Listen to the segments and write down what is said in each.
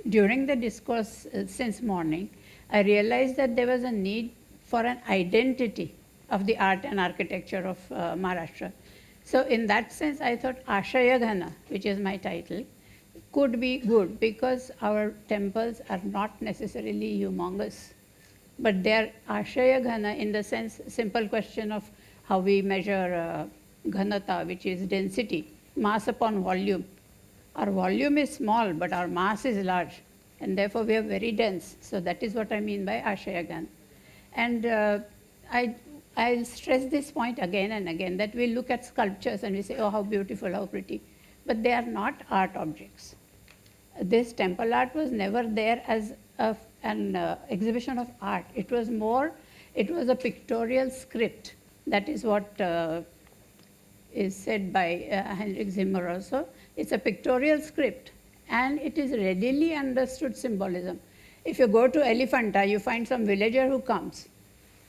during the discourse since morning, I realized that there was a need for an identity of the art and architecture of Maharashtra. So in that sense, I thought Ashayaghana, which is my title, could be good because our temples are not necessarily humongous, but they are Ashayaghana in the sense, simple question of how we measure ghanata, which is density, mass upon volume. Our volume is small, but our mass is large, and therefore we are very dense. So that is what I mean by Ashayaghana. And I'll stress this point again and again, that we look at sculptures and we say, oh, how beautiful, how pretty. But they are not art objects. This temple art was never there as an exhibition of art. It was a pictorial script. That is what is said by Heinrich Zimmer also. It's a pictorial script, and it is readily understood symbolism. If you go to Elephanta, you find some villager who comes.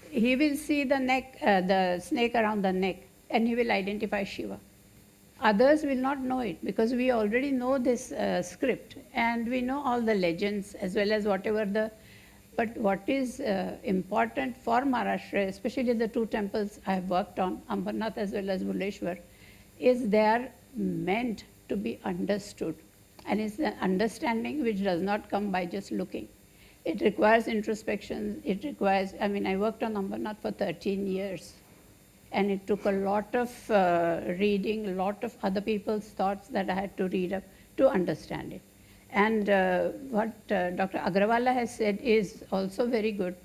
He will see the snake around the neck, and he will identify Shiva. Others will not know it because we already know this script, and we know all the legends as well as whatever but what is important for Maharashtra, especially the two temples I have worked on, Ambernath as well as Bhuleshwar, is they are meant to be understood. And it's an understanding which does not come by just looking. It requires introspection. It requires, I worked on Ambarnath for 13 years. And it took a lot of reading, a lot of other people's thoughts that I had to read up to understand it. And what Dr. Agrawala has said is also very good.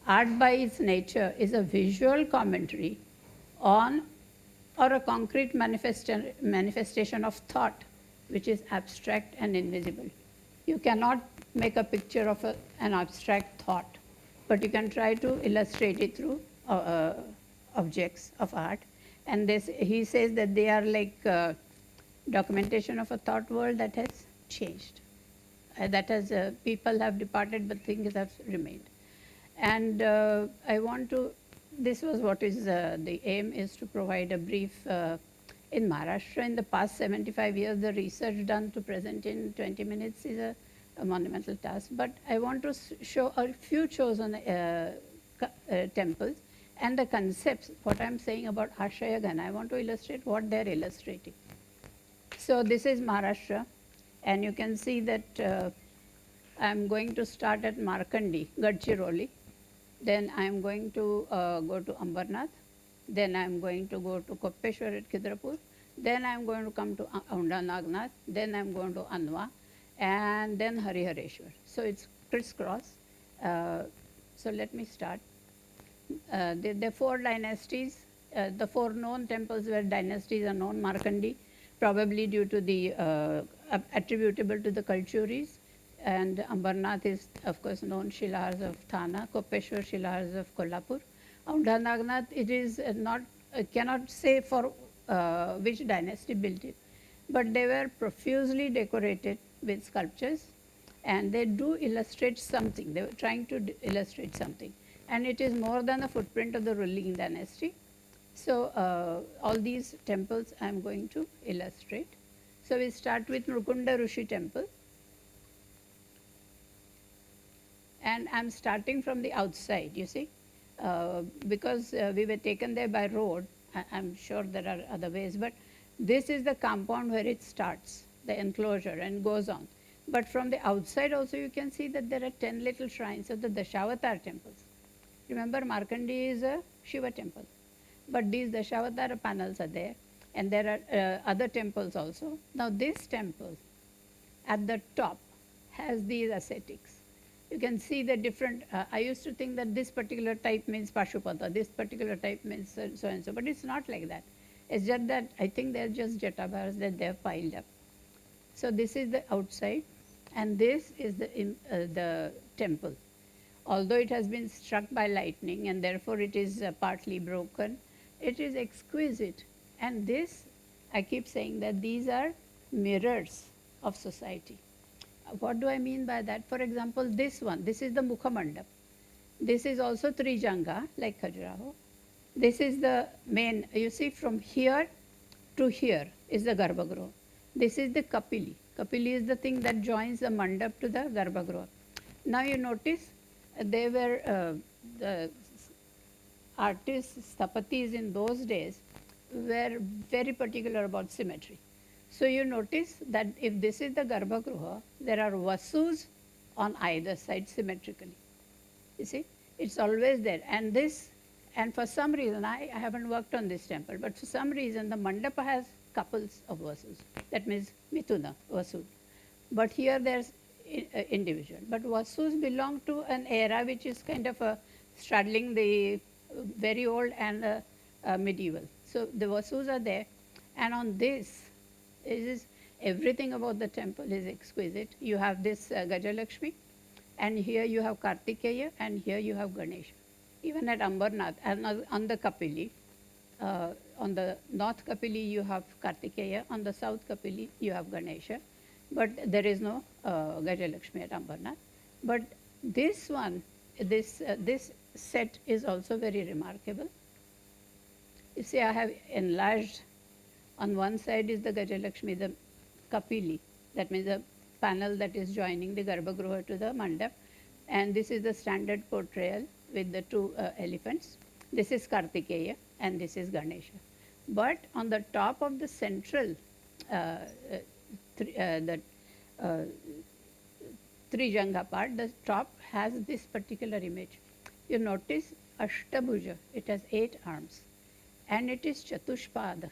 Art by its nature is a visual commentary on or a concrete manifestation of thought, which is abstract and invisible. You cannot make a picture of an abstract thought, but you can try to illustrate it through objects of art. And he says that they are like documentation of a thought world that has changed. People have departed, but things have remained. And this was what is the aim, is to provide a brief. In Maharashtra, in the past 75 years, the research done to present in 20 minutes is a monumental task. But I want to show a few chosen temples and the concepts, what I'm saying about Ashayaghana. I want to illustrate what they're illustrating. So this is Maharashtra, and you can see that I'm going to start at Markandi, Gadchiroli. Then I'm going to go to Ambernath. Then I'm going to go to Kopeshwar and Khidrapur. Then I'm going to come to Nagnath. Then I'm going to Anwa. And then Harihareshwar. So it's crisscross. So let me start. The four dynasties, the four known temples where dynasties are known: Markandi, probably due to the attributable to the Kalchuris. And Ambarnath is, of course, known Shilahars of Thana. Kopeshwar, Shilahars of Kolhapur. Nagnath, it is not, cannot say for which dynasty built it, but they were profusely decorated with sculptures, and they do illustrate something. They were trying to illustrate something, and it is more than a footprint of the ruling dynasty. So all these temples I am going to illustrate. So we start with Rukunda Rushi temple, and I'm starting from the outside, you see. Because we were taken there by road, I'm sure there are other ways, but this is the compound where it starts, the enclosure, and goes on. But from the outside also you can see that there are 10 little shrines of the Dashavatar temples. Remember, Markandi is a Shiva temple, but these Dashavatara panels are there, and there are other temples also. Now this temple at the top has these ascetics. You can see the different, I used to think that this particular type means Pashupada, this particular type means so and so, but it's not like that. It's just that I think they're just jatabars that they're piled up. So this is the outside, and this is the temple. Although it has been struck by lightning and therefore it is partly broken, it is exquisite. And this, I keep saying that these are mirrors of society. What do I mean by that? For example, this one, this is the Mukha Mandap. This is also Trijanga, like Khajuraho. This is the main, you see, from here to here is the Garbhagriha. This is the Kapili. Kapili is the thing that joins the mandap to the Garbhagriha. Now you notice they were the artists, sthapatis in those days were very particular about symmetry. So you notice that if this is the Garbhagriha, there are vasus on either side symmetrically. You see, it's always there. And this, and for some reason, I haven't worked on this temple, but for some reason the mandapa has couples of vasus. That means Mithuna, vasu. But here there's individual. But vasus belong to an era which is kind of straddling the very old and medieval. So the vasus are there. And on this, it is everything about the temple is exquisite. You have this Gajalakshmi, and here you have Kartikeya, and here you have Ganesha. Even at Ambarnath, and on the Kapili, on the north Kapili you have Kartikeya, on the south Kapili you have Ganesha, but there is no Gajalakshmi at Ambarnath. But this one, this set is also very remarkable. You see, I have enlarged. On one side is the Gajalakshmi, the Kapili, that means the panel that is joining the Garbhagriha to the mandap. And this is the standard portrayal with the two elephants. This is Kartikeya and this is Ganesha. But on the top of the central, Trijanga part, the top has this particular image. You notice Ashtabhuja, it has 8 arms, and it is Chatushpada.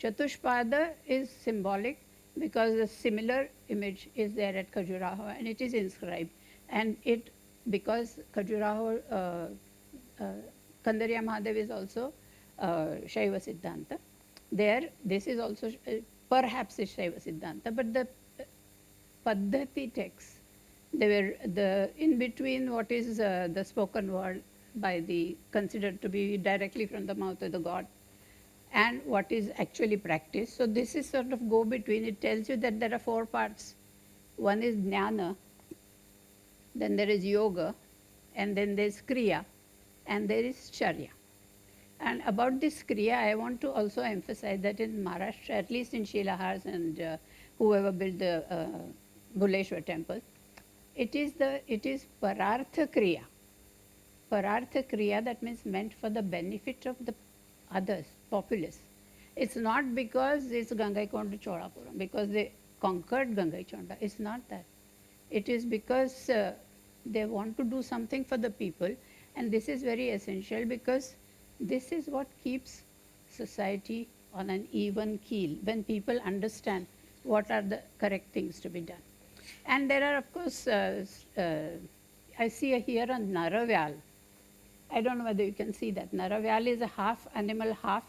Chatushpada is symbolic because a similar image is there at Khajuraho and it is inscribed. And it, because Khajuraho, Kandariya Mahadev is also Shaiva Siddhanta. There, this is also perhaps is Shaiva Siddhanta, but the Paddhati texts, they were the in between what is the spoken word by the considered to be directly from the mouth of the god, and what is actually practiced. So this is sort of go between. It tells you that there are 4 parts. One is jnana, then there is yoga, and then there is kriya, and there is charya. And about this kriya, I want to also emphasize that in Maharashtra, at least in Shilahars and whoever built the Bhuleshwar Temple, it is parartha kriya. Parartha kriya, that means meant for the benefit of the others, populace. It's not because it's Gangaikonda Cholapuram, because they conquered Gangaikonda. It's not that. It is because they want to do something for the people, and this is very essential because this is what keeps society on an even keel, when people understand what are the correct things to be done. And there are, of course, I see here a Naravyal. I don't know whether you can see that. Naravyal is a half animal, half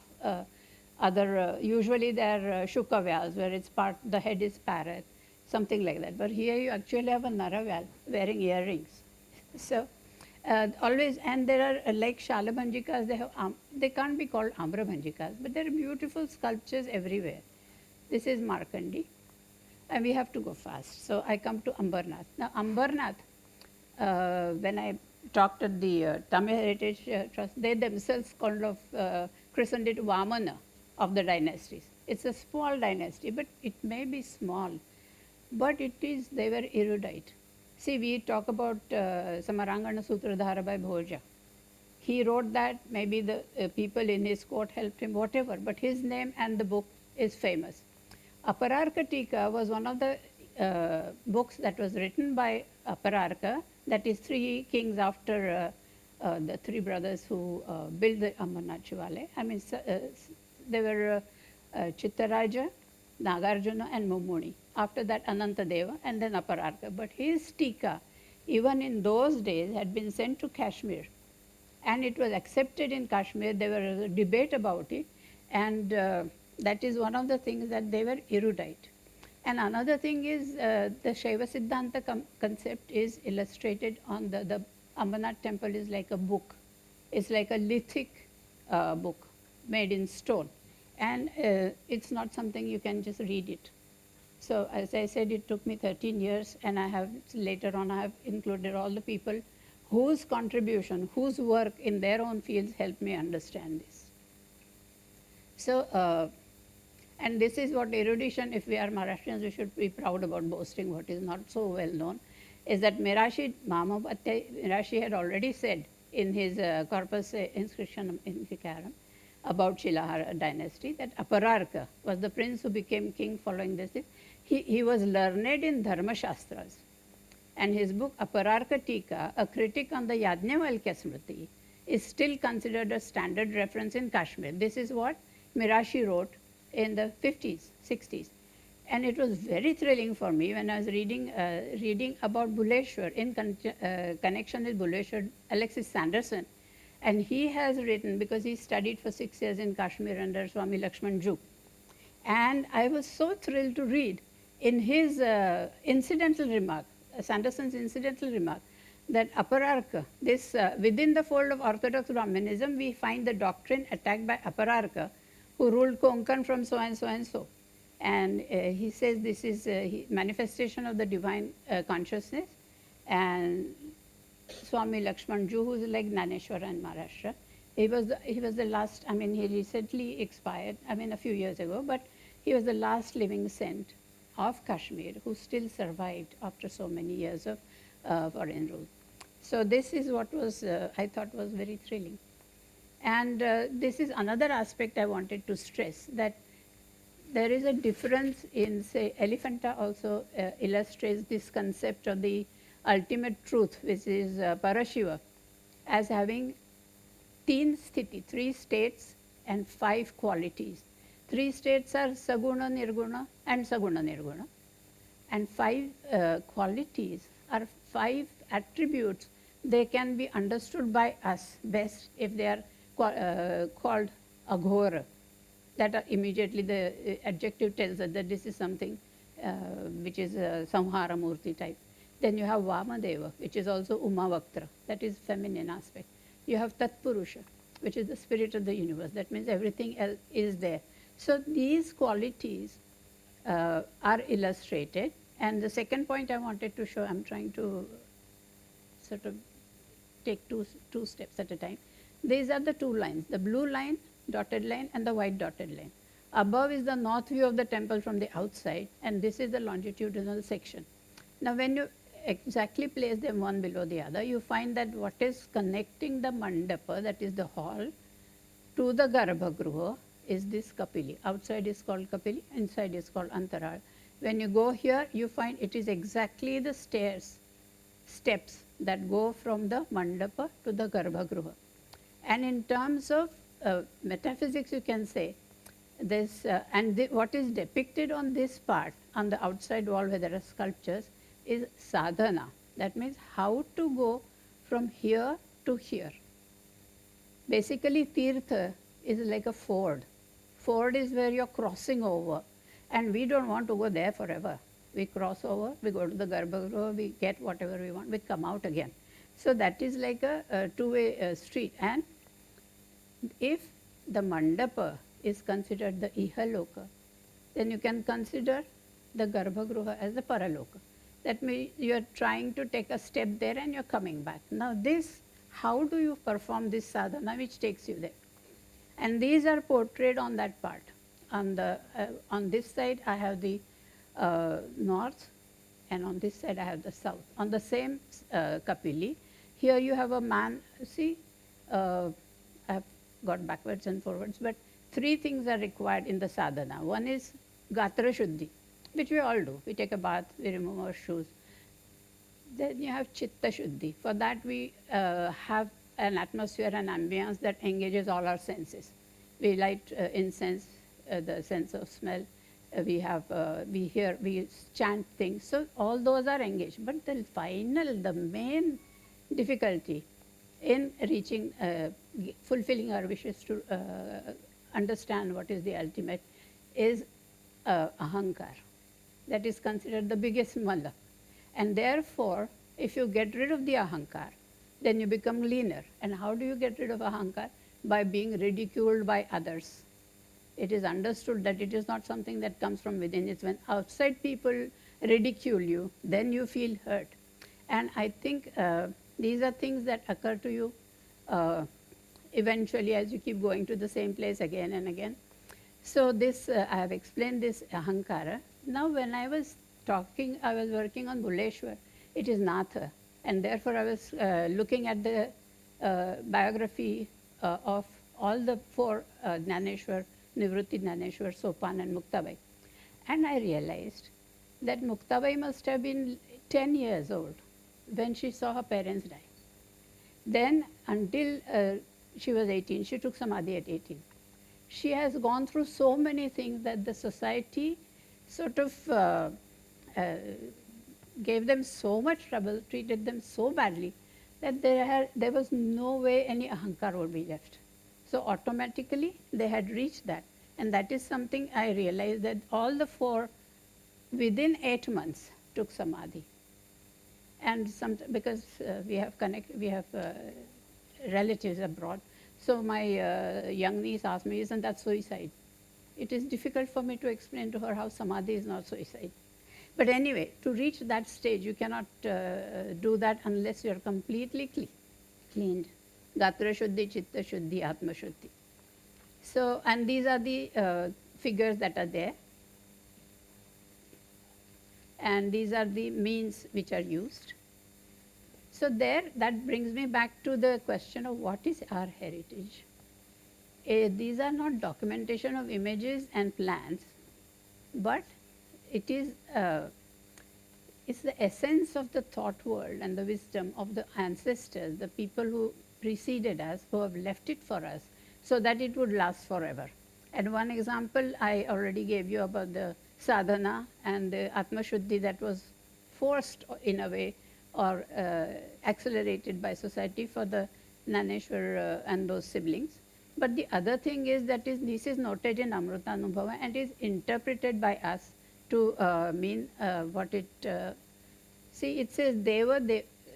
other. Usually they are Shukavyals, where it's part, the head is parrot, something like that. But here you actually have a Naravyal wearing earrings. So always, and there are like Shalabanjikas, they can't be called Amrabanjikas, but there are beautiful sculptures everywhere. This is Markandi, and we have to go fast. So I come to Ambernath. Now Ambernath, when I talked at the Tamil Heritage Trust, they themselves kind of christened it Vamana of the dynasties. It's a small dynasty, but it may be small, but it is, they were erudite. See, we talk about Samarangana Sutradhara by Bhoja. He wrote that, maybe the people in his court helped him, whatever, but his name and the book is famous. Apararka Tika was one of the books that was written by Apararka, that is 3 kings after the 3 brothers who built the Ambernath Shivalaya. I mean, they were Chittaraja, Nagarjuna and Mummuni. After that, Anantadeva and then Apararka. But his Tika, even in those days, had been sent to Kashmir. And it was accepted in Kashmir. There was a debate about it. And that is one of the things that they were erudite. And another thing is the Shaiva Siddhanta concept is illustrated on the Ambarnath Temple is like a book. It's like a lithic book made in stone. And it's not something you can just read it. So as I said, it took me 13 years, and I have later on I have included all the people whose contribution, whose work in their own fields helped me understand this. So, And this is what erudition, if we are Maharashtrians, we should be proud about boasting what is not so well known, is that Mirashi had already said in his corpus inscription in Kikaram about Shilahara dynasty that Apararka was the prince who became king following this. He was learned in Dharma Shastras. And his book Apararka Tika, a critic on the Yajnavalkya Smriti, is still considered a standard reference in Kashmir. This is what Mirashi wrote in the 50s, 60s. And it was very thrilling for me when I was reading about Bhuleshwar in connection with Bhuleshwar, Alexis Sanderson. And he has written, because he studied for 6 years in Kashmir under Swami Lakshman Ju. And I was so thrilled to read in his incidental remark, Sanderson's incidental remark, that Apararka, this within the fold of Orthodox Brahmanism, we find the doctrine attacked by Apararka, who ruled Konkan from so and so and so. And he says this is a manifestation of the divine consciousness. And Swami Lakshman Ju, who is like Gnaneshwara in Maharashtra, he was the last, I mean, he recently expired, I mean, a few years ago, but he was the last living saint of Kashmir who still survived after so many years of foreign rule. So this is what was, I thought was very thrilling. And this is another aspect I wanted to stress, that there is a difference in, say, Elephanta also illustrates this concept of the ultimate truth, which is Parashiva, as having 3 sthiti, 3 states and 5 qualities. 3 states are Saguna, Nirguna and Saguna, Nirguna. And 5 qualities are 5 attributes. They can be understood by us best if they are called aghora. That are immediately the adjective tells us that this is something which is a Samhara Murti type. Then you have Vamadeva, which is also Umavaktra, that is feminine aspect. You have Tatpurusha, which is the spirit of the universe. That means everything else is there. So these qualities are illustrated. And the second point I wanted to show, I'm trying to sort of take two steps at a time. These are the 2 lines, the blue line, dotted line, and the white dotted line. Above is the north view of the temple from the outside, and this is the longitudinal section. Now when you exactly place them one below the other, you find that what is connecting the mandapa, that is the hall, to the Garbhagruha is this Kapili. Outside is called Kapili, inside is called Antaral. When you go here, you find it is exactly the steps that go from the mandapa to the Garbhagruha. And in terms of metaphysics, you can say this, what is depicted on this part, on the outside wall where there are sculptures, is sadhana. That means how to go from here to here. Basically, tirtha is like a ford. Ford is where you're crossing over, and we don't want to go there forever. We cross over, we go to the Garbhagruha, we get whatever we want, we come out again. So that is like a two-way street. And if the mandapa is considered the Ihaloka, then you can consider the Garbhagruha as the Paraloka. That means you are trying to take a step there and you're coming back. Now this, how do you perform this sadhana which takes you there? And these are portrayed on that part. On this side I have the north, and on this side I have the south. On the same Kapili, here you have a man, see, I have got backwards and forwards, but 3 things are required in the sadhana. One is Gatra Shuddhi, which we all do. We take a bath, we remove our shoes. Then you have Chitta Shuddhi. For that we have an atmosphere and ambience that engages all our senses. We light incense, the sense of smell. We hear, we chant things. So all those are engaged. But the main difficulty in reaching, fulfilling our wishes to understand what is the ultimate is ahankar. That is considered the biggest mala. And therefore, if you get rid of the ahankar, then you become leaner. And how do you get rid of ahankar? By being ridiculed by others. It is understood that it is not something that comes from within. It's when outside people ridicule you, then you feel hurt. And I think these are things that occur to you eventually as you keep going to the same place again and again. So this, I have explained this ahankara. Now when I was talking, I was working on Bhuleshwar. It is Natha. And therefore I was looking at the biography of all the four Gnaneshwar, Nivrutti Gnaneshwar, Sopan and Muktabai. And I realized that Muktabai must have been 10 years old when she saw her parents die. Then until she was 18, she took Samadhi at 18. She has gone through so many things that the society sort of gave them so much trouble, treated them so badly, that there was no way any ahankar would be left. So automatically they had reached that. And that is something I realized, that all the four within 8 months took Samadhi. And because we have relatives abroad. So my young niece asked me, isn't that suicide? It is difficult for me to explain to her how Samadhi is not suicide. But anyway, to reach that stage, you cannot do that unless you are completely cleaned. Gatra Shuddhi, Chitta Shuddhi, Atma Shuddhi. So, and these are the figures that are there. And these are the means which are used. So there, that brings me back to the question of what is our heritage. These are not documentation of images and plans, but it is it's the essence of the thought world and the wisdom of the ancestors, the people who preceded us, who have left it for us, so that it would last forever. And one example I already gave you about the sadhana and the Atma Shuddhi that was forced in a way or accelerated by society for the Gnaneshwar and those siblings. But the other thing is that this is noted in Amrutanubhava and is interpreted by us to mean what it... see, it says Deva,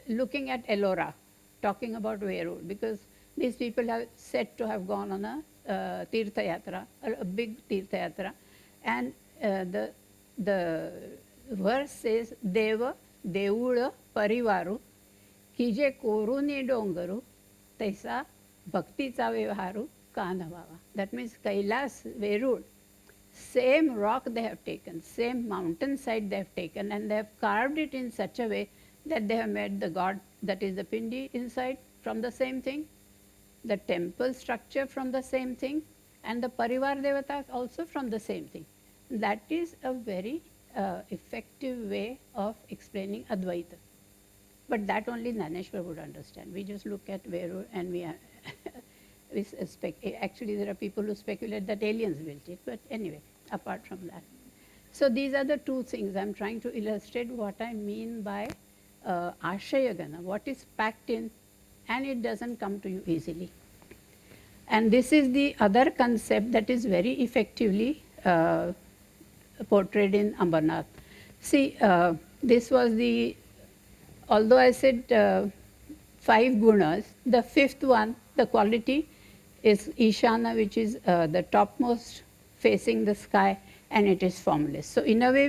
looking at Ellora, talking about Verur, because these people have said to have gone on a Tirtha Yatra, a big Tirtha Yatra. And the verse says, Deva, Deula, Parivaru, Kije Koruni Dongaru, Taisa, Bhakticha Vyavaharu, Kanavava. That means Kailas, Verur. Same rock they have taken, same mountainside they have taken, and they have carved it in such a way that they have made the god, that is the Pindi inside, from the same thing, the temple structure from the same thing, and the Parivar Devatas also from the same thing. That is a very effective way of explaining Advaita. But that only Gnaneshwar would understand. We just look at Verur and we actually there are people who speculate that aliens built it, but anyway, apart from that. So these are the two things. I'm trying to illustrate what I mean by Ashayaghana, what is packed in, and it doesn't come to you easily. And this is the other concept that is very effectively portrayed in Ambarnath. See, this was the, although I said 5 gunas, the 5th one, the quality, is Ishana, which is the topmost facing the sky, and it is formless. So in a way,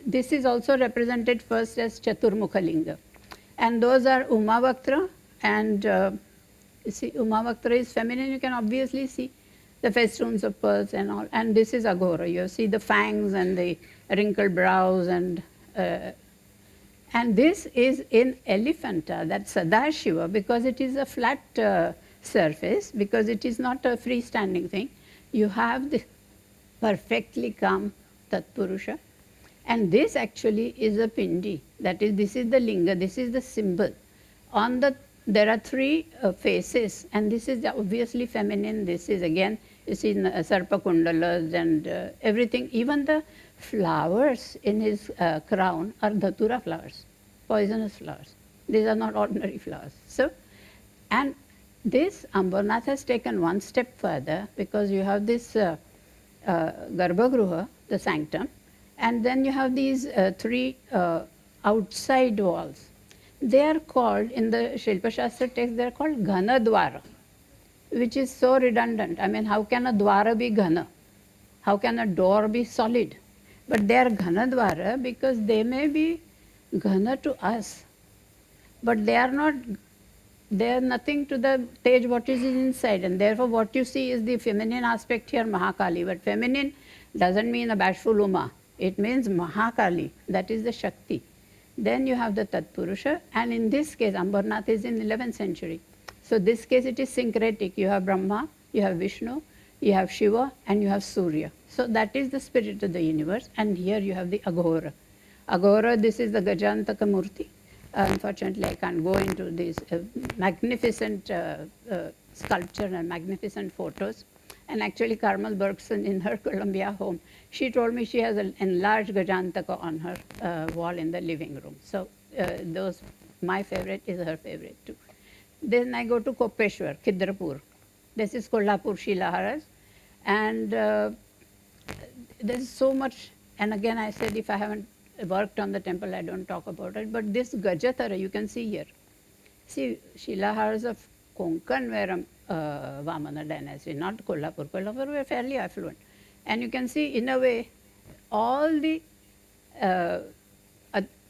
this is also represented first as Chaturmukha Linga. And those are Umavaktra, and you see, Umavaktra is feminine, you can obviously see the festoons of pearls and all. And this is Aghora, you see the fangs and the wrinkled brows, and this is in Elephanta, that's Sadashiva, because it is a flat surface, because it is not a freestanding thing. You have the perfectly calm Tatpurusha. And this actually is a Pindi, that is, this is the Linga, this is the symbol. There are 3 faces, and this is obviously feminine. This is again, you see Sarpa Kundalas and everything. Even the flowers in his crown are Dhatura flowers, poisonous flowers. These are not ordinary flowers. So, and this Ambarnath has taken one step further, because you have this Garbhagruha, the sanctum, and then you have these 3 outside walls. They are called, in the Shilpa Shastra text, they are called Ghana Dwara, which is so redundant. I mean, how can a Dwara be Ghana? How can a door be solid? But they are Ghana Dwara because they may be Ghana to us, but they are not There nothing to the page what is inside, and therefore what you see is the feminine aspect here, Mahakali. But feminine doesn't mean a bashful Uma. It means Mahakali, that is the Shakti. Then you have the Tatpurusha, and in this case, Ambarnath is in 11th century. So this case it is syncretic. You have Brahma, you have Vishnu, you have Shiva, and you have Surya. So that is the spirit of the universe, and here you have the Aghora. Aghora, this is the Gajantaka Murti. Unfortunately, I can't go into these magnificent sculpture and magnificent photos. And actually, Carmen Bergson, in her Columbia home, she told me she has an enlarged Gajantaka on her wall in the living room. So those, my favorite is her favorite too. Then I go to Kopeshwar, Khidrapur. This is Kolhapur Shilaharas. And there's so much, and again I said if I haven't worked on the temple, I don't talk about it. But this Gajatara you can see here. See, Shilaharas of Konkan were Vamana dynasty, not Kolhapur. Kolhapur were fairly affluent. And you can see in a way all the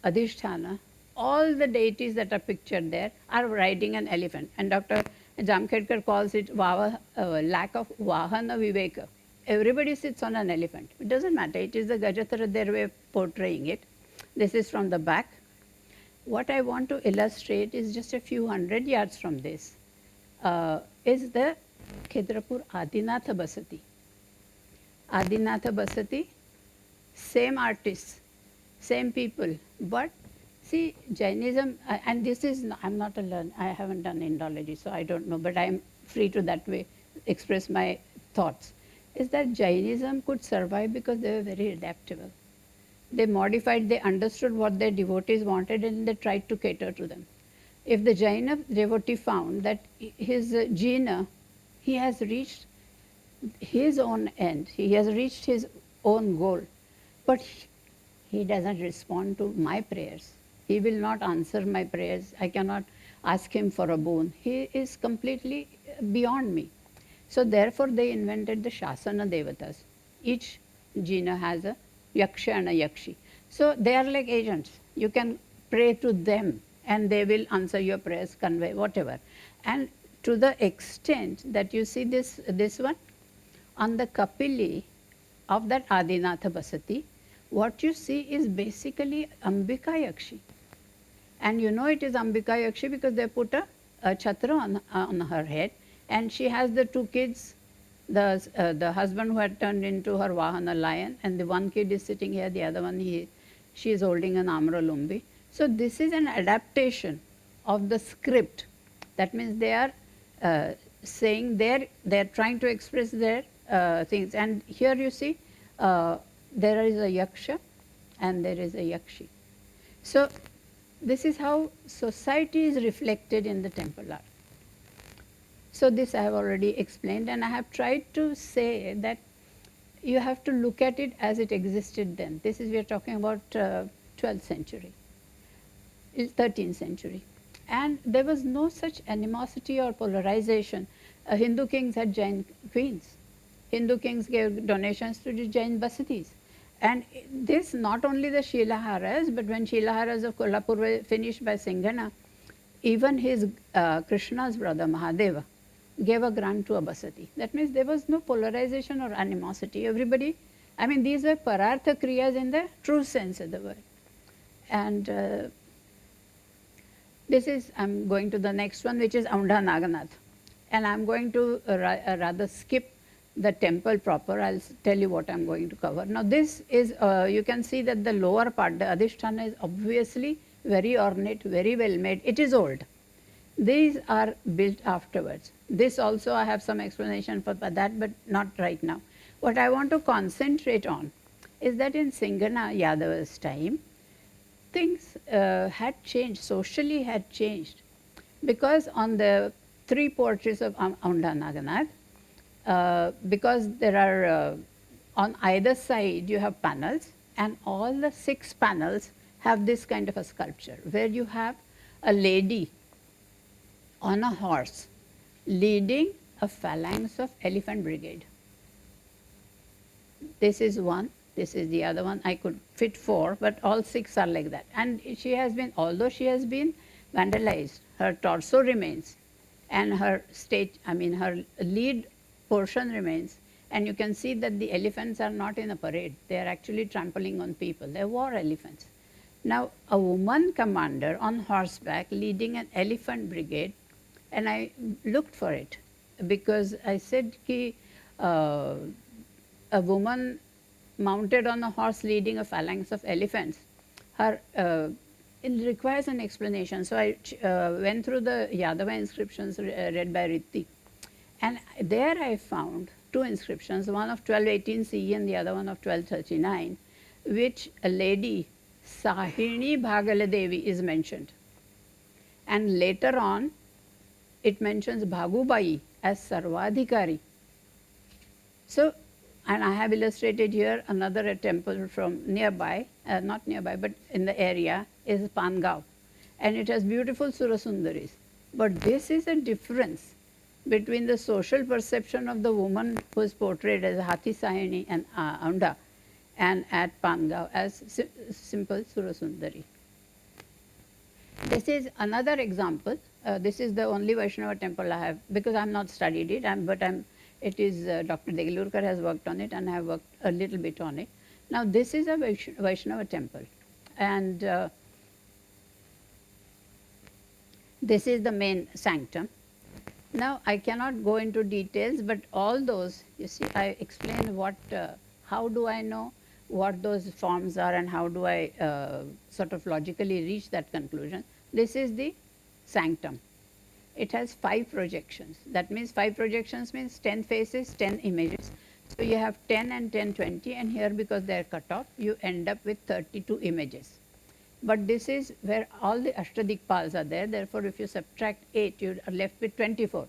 Adhishthana, all the deities that are pictured there are riding an elephant. And Dr. Jamkhedkar calls it lack of Vahana Viveka. Everybody sits on an elephant. It doesn't matter. It is the Gajatara, their way of portraying it. This is from the back. What I want to illustrate is just a few hundred yards from this, is the Khidrapur Adinatha Basati. Adinatha Basati, same artists, same people, but see, Jainism, and this is, I'm not a learner, I haven't done Indology, so I don't know, but I'm free to that way express my thoughts, is that Jainism could survive because they were very adaptable. They modified, they understood what their devotees wanted, and they tried to cater to them. If the Jaina devotee found that his Jina, he has reached his own end, he has reached his own goal, but he doesn't respond to my prayers. He will not answer my prayers. I cannot ask him for a boon. He is completely beyond me. So therefore they invented the Shasana Devatas. Each Jina has a Yaksha and a Yakshi. So they are like agents. You can pray to them and they will answer your prayers, convey, whatever. And to the extent that you see this one, on the Kapili of that Adinatha Basati, what you see is basically Ambika Yakshi. And you know it is Ambika Yakshi because they put a chhatra on her head, and she has the two kids, the husband who had turned into her Vahana lion, and the one kid is sitting here, the other one, she is holding an Amralumbi. So this is an adaptation of the script. That means they are saying, they're trying to express their things. And here you see, there is a Yaksha and there is a Yakshi. So this is how society is reflected in the temple art. So this I have already explained, and I have tried to say that you have to look at it as it existed then. This is, we are talking about 12th century, 13th century. And there was no such animosity or polarization. Hindu kings had Jain queens. Hindu kings gave donations to the Jain basatis. And this, not only the Shilaharas, but when Shilaharas of Kolhapur were finished by Singhana, even his Krishna's brother Mahadeva gave a grant to a basati. That means there was no polarization or animosity. Everybody, I mean, these were parartha kriyas in the true sense of the word. And this is, I'm going to the next one, which is Aundha Naganath. And I'm going to rather skip the temple proper. I'll tell you what I'm going to cover. Now this is, you can see that the lower part, the Adhisthana, is obviously very ornate, very well made. It is old. These are built afterwards. This also I have some explanation for that, but not right now. What I want to concentrate on is that in Singhana Yadava's time, things had changed, socially had changed. Because on the three porches of Aundha Naganath, because there are, on either side you have panels, and all the 6 panels have this kind of a sculpture, where you have a lady on a horse leading a phalanx of elephant brigade. This is one, this is the other one. I could fit 4, but all 6 are like that. And she has been, although she has been vandalized, her torso remains, and her her lead portion remains. And you can see that the elephants are not in a parade. They are actually trampling on people. They are war elephants. Now, a woman commander on horseback leading an elephant brigade, and I looked for it because I said ki, a woman mounted on a horse leading a phalanx of elephants, it requires an explanation. So I went through the Yadava inscriptions read by Ritti, and there I found two inscriptions, one of 1218 CE and the other one of 1239, which a lady, Sahini Bhagala Devi, is mentioned. And later on, it mentions Bhagubai as Sarvadhikari. So, and I have illustrated here another temple from nearby, not nearby, but in the area, is Pangav. And it has beautiful Surasundaris. But this is a difference between the social perception of the woman who is portrayed as Hathi Sahini and Aunda, and at Pangav as simple Surasundari. This is another example. This is the only Vaishnava temple I have, because I have not studied it, it is Dr. Deglurkar has worked on it, and I have worked a little bit on it. Now this is a Vaishnava temple, and this is the main sanctum. Now I cannot go into details, but all those, you see, I explained what, how do I know what those forms are and how do I sort of logically reach that conclusion. This is the sanctum. It has 5 projections. That means 5 projections means 10 faces, 10 images. So you have 10 and 10, 20, and here because they are cut off, you end up with 32 images. But this is where all the Ashtadikpals are there. Therefore, if you subtract 8, you are left with 24.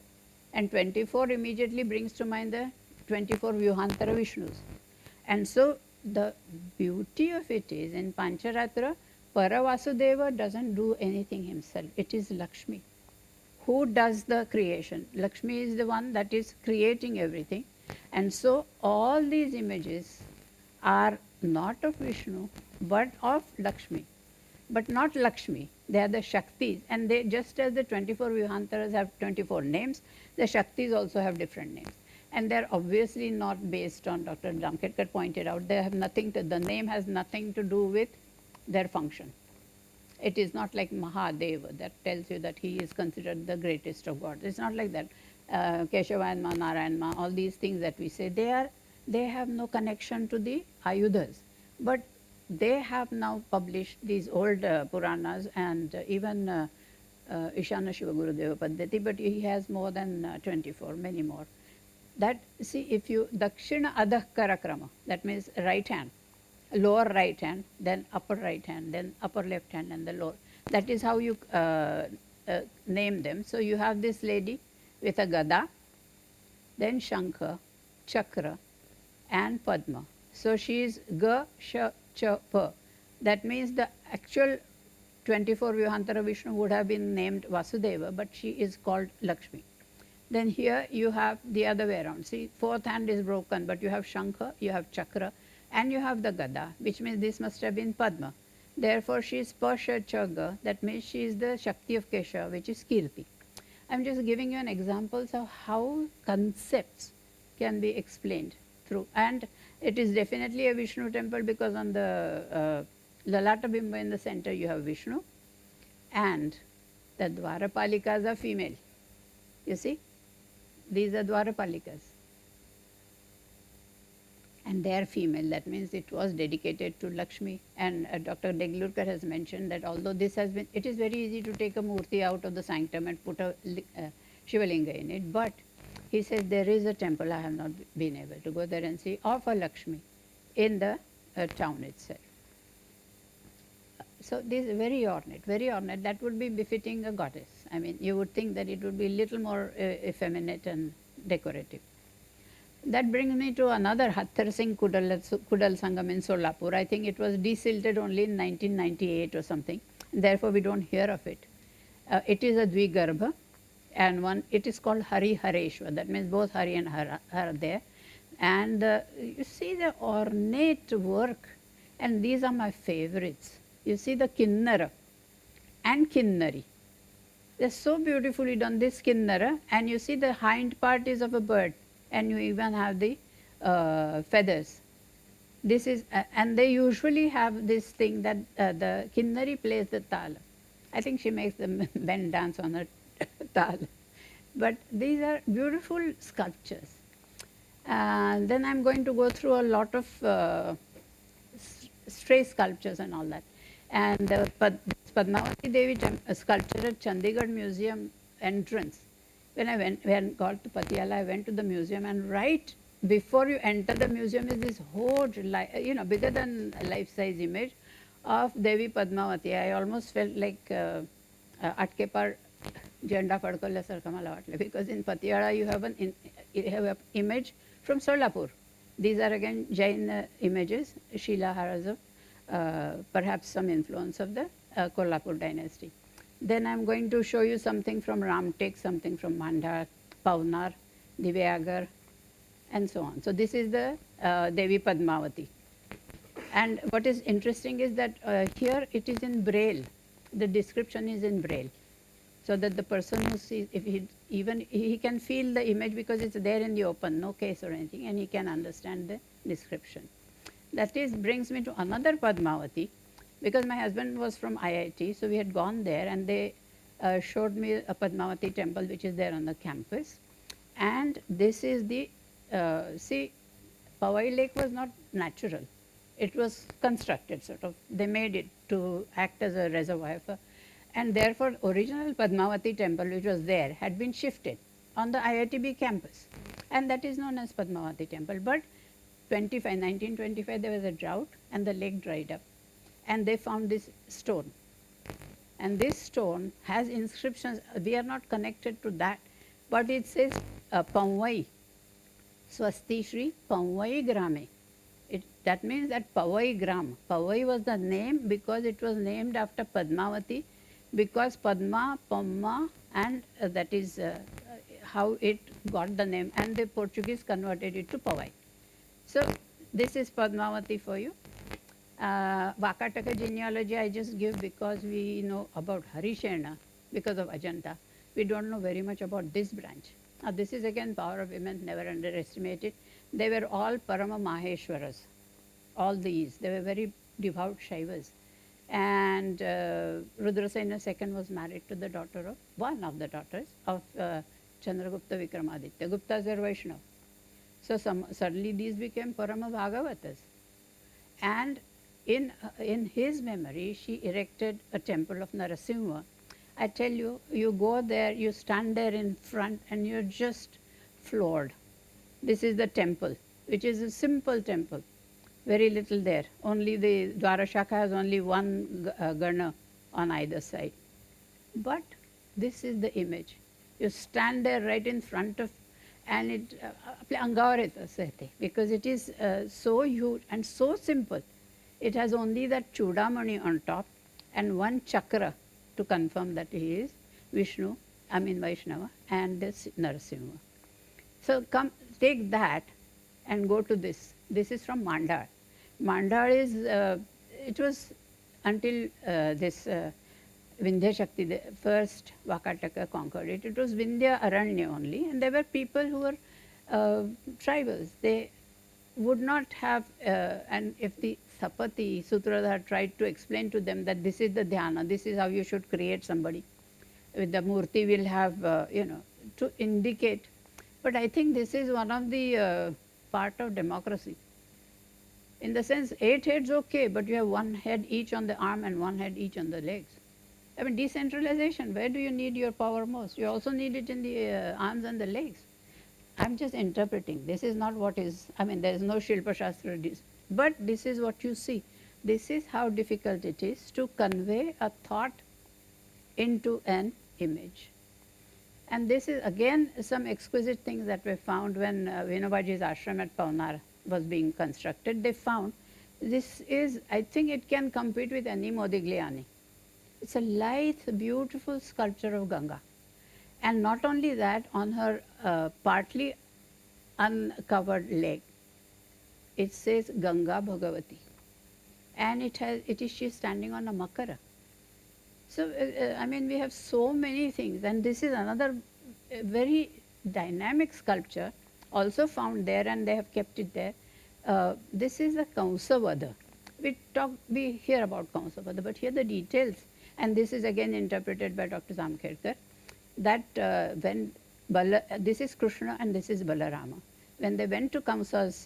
And 24 immediately brings to mind the 24 Vyuhantara Vishnus. And so the beauty of it is, in Pancharatra, Paravasudeva doesn't do anything himself. It is Lakshmi who does the creation. Lakshmi is the one that is creating everything. And so all these images are not of Vishnu, but of Lakshmi. But not Lakshmi, they are the Shaktis, and they, just as the 24 Vyuhantaras have 24 names, the Shaktis also have different names. And they are obviously not based on, Dr. Damketkar pointed out, they have nothing to, the name has nothing to do with their function. It is not like Mahadeva that tells you that he is considered the greatest of gods. It's not like that. Keshava and Narayana, all these things that we say, they have no connection to the Ayudhas. But they have now published these old Puranas, and even Ishana Shiva Gurudeva Paddhati, but he has more than 24, many more. That, see, if you, Dakshina Adha Karakrama, that means right hand, lower right hand, then upper right hand, then upper left hand, and the lower. That is how you name them. So you have this lady with a Gada, then Shankha, Chakra, and Padma. So she is Ga, Sha, Cha, Pa. That means the actual 24 Vyuhantara Vishnu would have been named Vasudeva, but she is called Lakshmi. Then here you have the other way around. See, fourth hand is broken, but you have Shankha, you have Chakra, and you have the Gada, which means this must have been Padma. Therefore, she is Pasha Chaga, that means she is the Shakti of Kesha, which is Kirti. I'm just giving you an example of how concepts can be explained through. And it is definitely a Vishnu temple because on the Lalata Bimba in the center you have Vishnu, and the Dwarapalikas are female. You see? These are Dwarapalikas. And they are female. That means it was dedicated to Lakshmi. And Dr. Deglurkar has mentioned that although this has been, it is very easy to take a murti out of the sanctum and put a Shivalinga in it. But he says there is a temple, I have not been able to go there and see, of a Lakshmi in the town itself. So this is very ornate, very ornate. That would be befitting a goddess. I mean, you would think that it would be a little more effeminate and decorative. That brings me to another Hattar Singh Kudal Sangam in Solapur. I think it was desilted only in 1998 or something. Therefore, we don't hear of it. It is a Dvigarbha, and one, it is called Hari Hareshwar. That means both Hari and Hara are there. And you see the ornate work, and these are my favorites. You see the Kinnara and Kinnari. They're so beautifully done, this kinnara, and you see the hind part is of a bird, and you even have the feathers. This is, and they usually have this thing that the kinnari plays the tal. I think she makes the men dance on her tal. But these are beautiful sculptures. And then I'm going to go through a lot of stray sculptures and all that. And the Padmavati Devi sculpture at Chandigarh Museum entrance. When I got to Patiala, I went to the museum, and right before you enter the museum is this huge, bigger than life-size image of Devi Padmavati. I almost felt like atke par jhanda fadkolल्यासारखं मला वाटलं, because in Patiala you have an image from Kolhapur. These are again Jain images. Sheela has perhaps some influence of the Kolhapur dynasty. Then I'm going to show you something from Ramtek, something from Mandha, Pavnar, Divyagar, and so on. So this is the Devi Padmavati. And what is interesting is that here it is in Braille. The description is in Braille. So that the person who sees, if he can feel the image because it's there in the open, no case or anything, and he can understand the description. That brings me to another Padmavati, because my husband was from IIT, so we had gone there, and they showed me a Padmavati temple which is there on the campus. And this is the, Powai Lake was not natural. It was constructed, sort of. They made it to act as a reservoir. And therefore, original Padmavati temple, which was there, had been shifted on the IITB campus. And that is known as Padmavati temple. But 1925, there was a drought, and the lake dried up. And they found this stone. And this stone has inscriptions. We are not connected to that, but it says Pavai, Swasti Shri Pavai Grame. That means that Pavai Gram. Pavai was the name because it was named after Padmavati, because Padma, Pamma, and that is how it got the name. And the Portuguese converted it to Powai. So this is Padmavati for you. Vakataka genealogy I just give because we know about Harishena because of Ajanta. We don't know very much about this branch. This is again power of women, never underestimate it. They were all Parama Maheshwaras, all these. They were very devout Shaivas. And Rudrasena II was married to the daughter of, one of the daughters of Chandragupta Vikramaditya. Guptas are Vaishnava. So suddenly these became Parama Bhagavatas. And in his memory, she erected a temple of Narasimha. I tell you, you go there, you stand there in front, and you're just floored. This is the temple, which is a simple temple. Very little there. Only the Dwarashaka has only one Gana on either side. But this is the image. You stand there right in front of, and it, because it is so huge and so simple. It has only that Chudamani on top and one chakra to confirm that he is Vaishnava, and this Narasimha. So come, take that and go to this. This is from Mandar. Mandar is, it was until this Vedhya Shakti, the first Vakataka conquered it. It was Vindhya Aranya only, and there were people who were tribals. They would not have, and if the Sapati Sutradhar tried to explain to them that this is the dhyana, this is how you should create somebody. With the murti will have, to indicate. But I think this is one of the part of democracy. In the sense, 8 heads okay, but you have 1 head each on the arm and 1 head each on the legs. I mean, decentralization, where do you need your power most? You also need it in the arms and the legs. I'm just interpreting. This is not what is, there is no Shilpa Shastra, but this is what you see. This is how difficult it is to convey a thought into an image. And this is again some exquisite things that were found when Vinobaji's ashram at Pavnar was being constructed. They found this is, I think it can compete with any Modigliani. It's a lithe, beautiful sculpture of Ganga. And not only that, on her partly uncovered leg, it says Ganga Bhagavati. And it is she standing on a makara. So, I mean, we have so many things, and this is another very dynamic sculpture, also found there, and they have kept it there. This is a Kamsavadha. We hear about Kamsavadha, but here the details, and this is again interpreted by Dr. Zamkherkar, that this is Krishna and this is Balarama. When they went to Kamsa's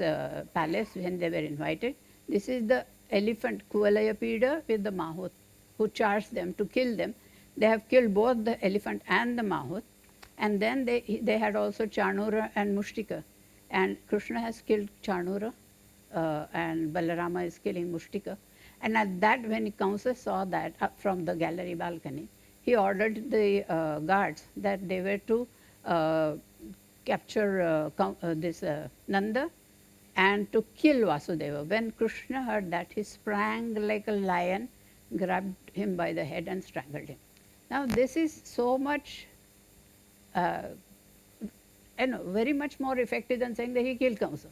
palace, when they were invited, this is the elephant Kuvalayapida with the Mahut, who charged them to kill them. They have killed both the elephant and the Mahut. And then they had also Chanura and Mushtika. And Krishna has killed Chanura, and Balarama is killing Mushtika. And at that, when Kamsa saw that up from the gallery balcony, he ordered the guards that they were to capture this Nanda and to kill Vasudeva. When Krishna heard that, he sprang like a lion, grabbed him by the head and strangled him. Now this is so much, very much more effective than saying that he killed Kamsa.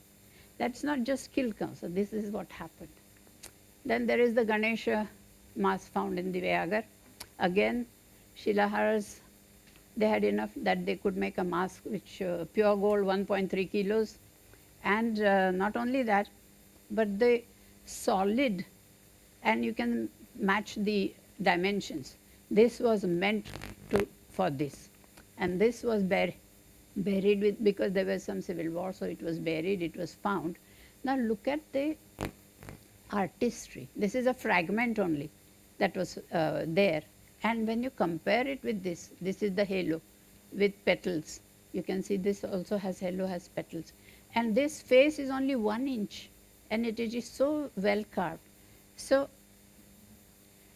That's not just kill Kamsa, this is what happened. Then there is the Ganesha Mask found in the Vayagar. Again, Shilaharas, they had enough that they could make a mask which pure gold 1.3 kilos. And not only that, but the solid, and you can match the dimensions. This was meant for this. And this was buried with, because there was some civil war, so it was buried, it was found. Now look at the artistry. This is a fragment only that was there. And when you compare it with this is the halo with petals. You can see this also has halo, has petals. And this face is only 1 inch, and it is so well carved. So,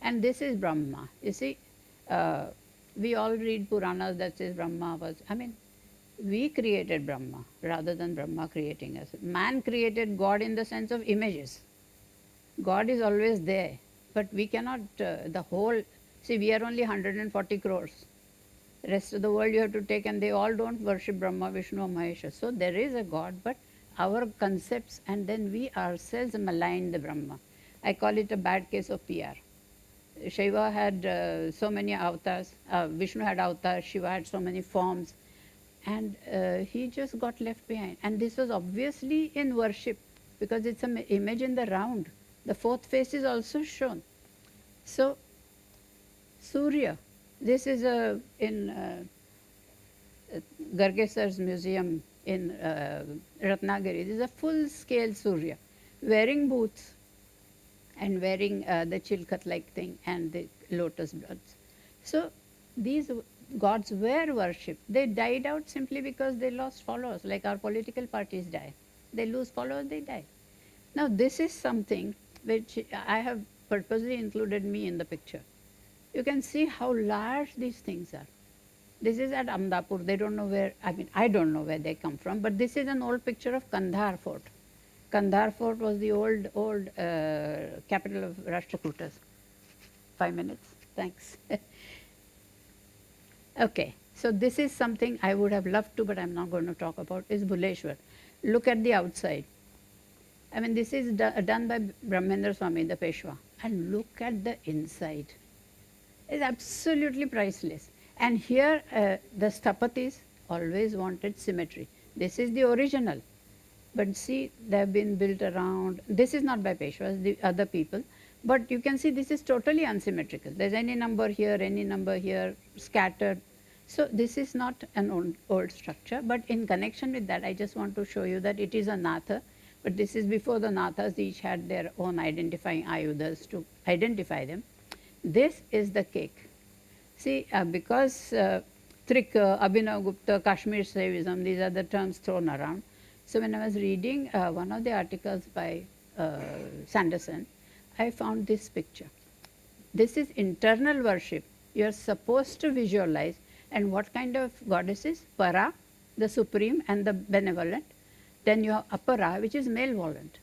and this is Brahma. You see, we all read Puranas that says Brahma was, we created Brahma rather than Brahma creating us. Man created God in the sense of images. God is always there, but we cannot, we are only 140 crores. The rest of the world you have to take, and they all don't worship Brahma, Vishnu, or Mahesha. So there is a God, but our concepts, and then we ourselves malign the Brahma. I call it a bad case of PR. Shiva had so many avatars, Vishnu had avatars, Shiva had so many forms, and he just got left behind. And this was obviously in worship, because it's an image in the round. The fourth face is also shown. So, Surya, this is in Gargesar's museum in Ratnagiri. This is a full-scale Surya, wearing boots and wearing the chilkat-like thing and the lotus bloods. So these gods were worshipped. They died out simply because they lost followers, like our political parties die. They lose followers, they die. Now this is something which I have purposely included me in the picture. You can see how large these things are. This is at Amdapur. They don't know where, I don't know where they come from, but this is an old picture of Kandhar Fort. Kandhar Fort was the old capital of Rashtrakutas. 5 minutes, thanks. Okay, so this is something I would have loved to, but I'm not going to talk about, is Bhuleshwar. Look at the outside. This is done by Brahmendra Swami, the Peshwa. And look at the inside. It's absolutely priceless. And here, the Sthapatis always wanted symmetry. This is the original. But see, they have been built around. This is not by Peshwas, the other people. But you can see this is totally unsymmetrical. There's any number here, scattered. So this is not an old structure. But in connection with that, I just want to show you that it is a Natha. But this is before the Nathas. They each had their own identifying ayudas to identify them. This is the cake. See, because Trika, Abhinav Gupta, Kashmir Saivism, these are the terms thrown around. So when I was reading one of the articles by Sanderson, I found this picture. This is internal worship. You are supposed to visualize. And what kind of goddesses? Para, the supreme and the benevolent. Then you have Apara, which is malevolent.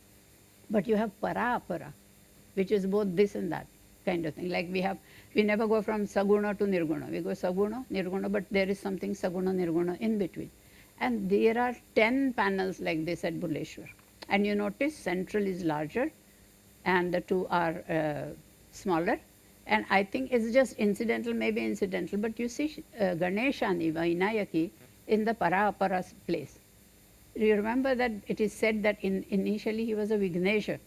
But you have Para Apara, which is both this and that kind of thing. Like we never go from Saguna to Nirguna. We go Saguna, Nirguna, but there is something Saguna, Nirguna in between. And there are 10 panels like this at Bhuleshwar. And you notice central is larger and the two are smaller. And I think it's just incidental, maybe incidental, but you see Ganeshani, Vainayaki, in the Paraparas place. You remember that it is said that initially he was a Vignesha,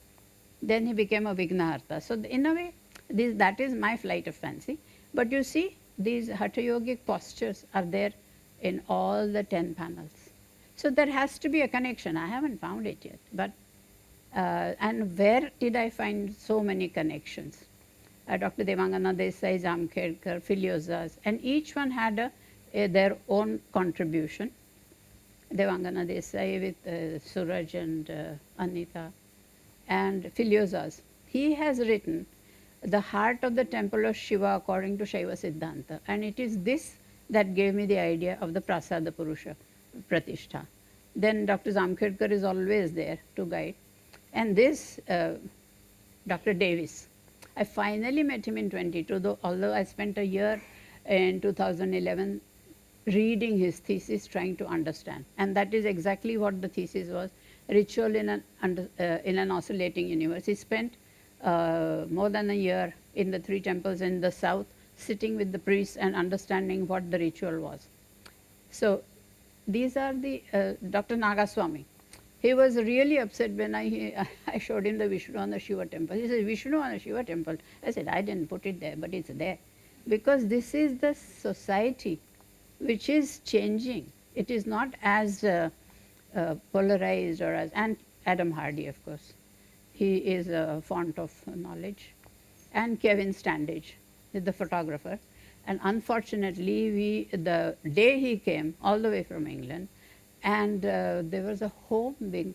then he became a Vignaharta. So in a way, that is my flight of fancy. But you see, these Hatha yogic postures are there in all the 10 panels. So there has to be a connection. I haven't found it yet. But and where did I find so many connections? Dr. Devangana Desai, Jamkhedkar, Philosos, and each one had their own contribution. Devangana Desai with Suraj and Anita and Philosos. He has written The Heart of the Temple of Shiva according to Shaiva Siddhanta, and it is this that gave me the idea of the Prasada Purusha Pratishtha. Then Dr. Jamkhedkar is always there to guide. And this, Dr. Davis, I finally met him in 22, although I spent a year in 2011 reading his thesis, trying to understand. And that is exactly what the thesis was, ritual in an oscillating universe. He spent more than a year in the 3 temples in the south, sitting with the priests and understanding what the ritual was. So these are the, Dr. Nagaswamy. He was really upset when I showed him the Vishnu on the Shiva temple. He said, Vishnu on the Shiva temple. I said, I didn't put it there, but it's there. Because this is the society which is changing. It is not as polarized or as, and Adam Hardy, of course. He is a font of knowledge. And Kevin Standage, the photographer. And unfortunately, the day he came, all the way from England, and there was a home being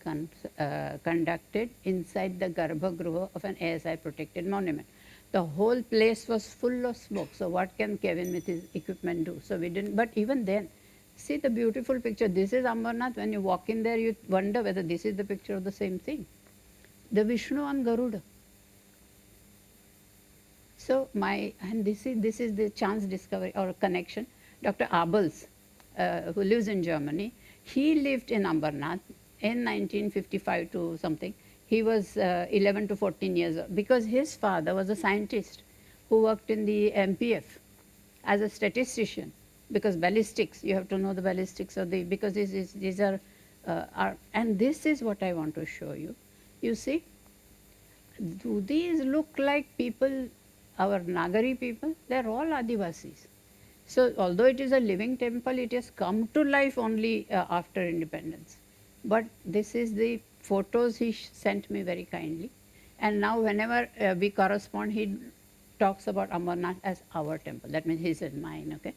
conducted inside the Garbhagruha of an ASI protected monument. The whole place was full of smoke. So what can Kevin with his equipment do? So we didn't, but even then, see the beautiful picture. This is Ambarnath. When you walk in there, you wonder whether this is the picture of the same thing. The Vishnu on Garuda. So and this is the chance discovery or connection. Dr. Abels, who lives in Germany, he lived in Ambernath in 1955 to something. He was 11 to 14 years old because his father was a scientist who worked in the MPF as a statistician. Because ballistics, you have to know the ballistics of the, because these are, and this is what I want to show you. You see, do these look like people, our Nagari people? They're all Adivasis. So although it is a living temple, it has come to life only after independence. But this is the photos he sent me very kindly. And now whenever we correspond, he talks about Ambarnath as our temple. That means he said mine, okay?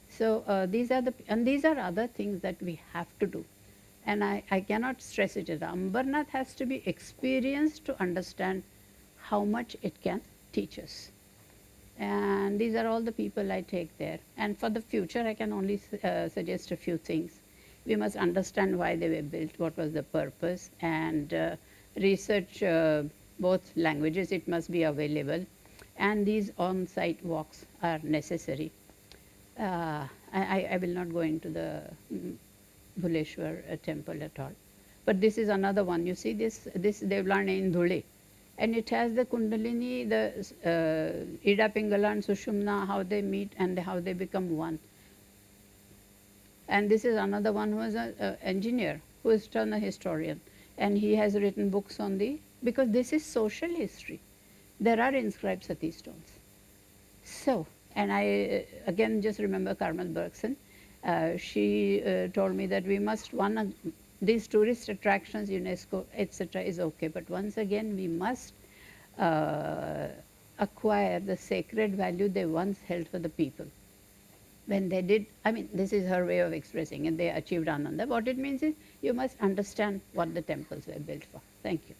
So these are other things that we have to do. And I cannot stress it enough. Ambarnath has to be experienced to understand how much it can teach us. And these are all the people I take there. And for the future, I can only suggest a few things. We must understand why they were built, what was the purpose, and research both languages. It must be available. And these on-site walks are necessary. I will not go into the Bhuleshwar Temple at all. But this is another one. You see this Devlana in Dhule. And it has the Kundalini, the Ida Pingala and Sushumna, how they meet and how they become one. And this is another one who is an engineer, who is turned a historian. And he has written books on because this is social history. There are inscribed Sati stones. So, and I again just remember Carmen Bergson. She told me that we must, these tourist attractions, UNESCO, etc. is okay, but once again we must acquire the sacred value they once held for the people. When they did, I mean, this is her way of expressing it, they achieved Ananda. What it means is you must understand what the temples were built for. Thank you.